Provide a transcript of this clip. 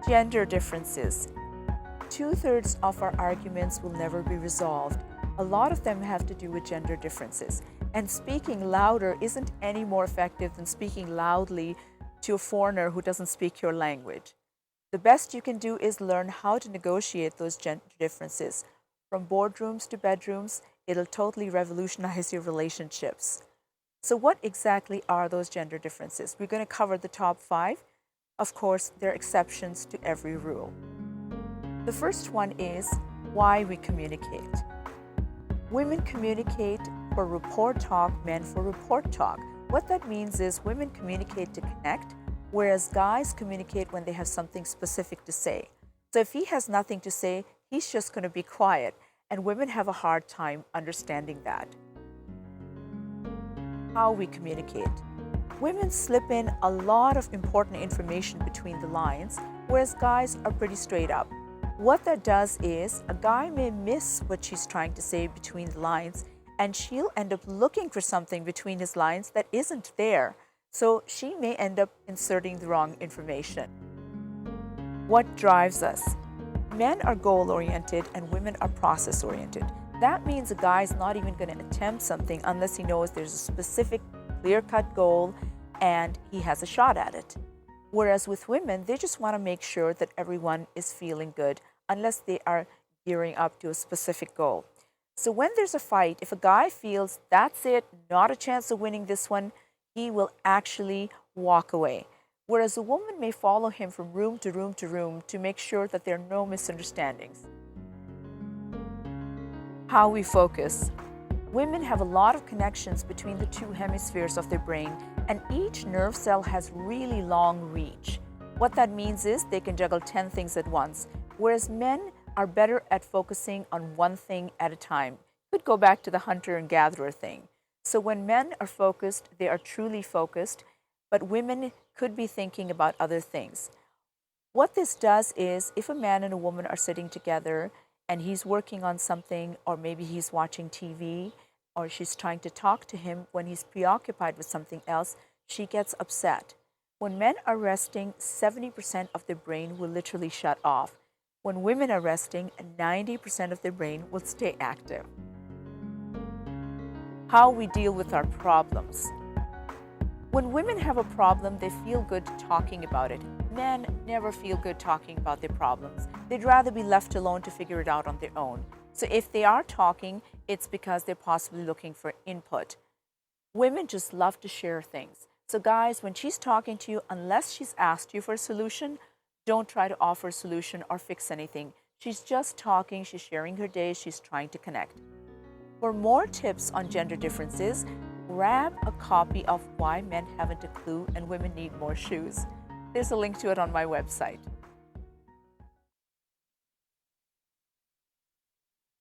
Gender differences. Two-thirds of our arguments will never be resolved. A lot of them have to do with gender differences. And speaking louder isn't any more effective than speaking loudly to a foreigner who doesn't speak your language. The best you can do is learn how to negotiate those gender differences. From boardrooms to bedrooms, it'll totally revolutionize your relationships. So what exactly are those gender differences? We're going to cover the top 5. Of course, there are exceptions to every rule. The first one is why we communicate. Women communicate for rapport talk, men for report talk. What that means is women communicate to connect, whereas guys communicate when they have something specific to say. So if he has nothing to say, he's just going to be quiet, and women have a hard time understanding that. How we communicate. Women slip in a lot of important information between the lines, whereas guys are pretty straight up. What that does is a guy may miss what she's trying to say between the lines, and she'll end up looking for something between his lines that isn't there. So she may end up inserting the wrong information. What drives us? Men are goal-oriented and women are process-oriented. That means a guy's not even going to attempt something unless he knows there's a specific, clear-cut goal and he has a shot at it. Whereas with women, they just want to make sure that everyone is feeling good unless they are gearing up to a specific goal. So when there's a fight, if a guy feels that's it, not a chance of winning this one, he will actually walk away. Whereas a woman may follow him from room to room to room to make sure that there are no misunderstandings. How we focus. Women have a lot of connections between the two hemispheres of their brain, and each nerve cell has really long reach. What that means is they can juggle 10 things at once, whereas men are better at focusing on one thing at a time. Could go back to the hunter and gatherer thing. So when men are focused, they are truly focused, but women could be thinking about other things. What this does is if a man and a woman are sitting together and he's working on something, or maybe he's watching TV, or she's trying to talk to him when he's preoccupied with something else, she gets upset. When men are resting, 70% of their brain will literally shut off. When women are resting, 90% of their brain will stay active. How we deal with our problems. When women have a problem, they feel good talking about it. Men never feel good talking about their problems. They'd rather be left alone to figure it out on their own. So if they are talking, it's because they're possibly looking for input. Women just love to share things. So guys, when she's talking to you, unless she's asked you for a solution, don't try to offer a solution or fix anything. She's just talking, she's sharing her day, she's trying to connect. For more tips on gender differences, grab a copy of Why Men Haven't a Clue and Women Need More Shoes. There's a link to it on my website.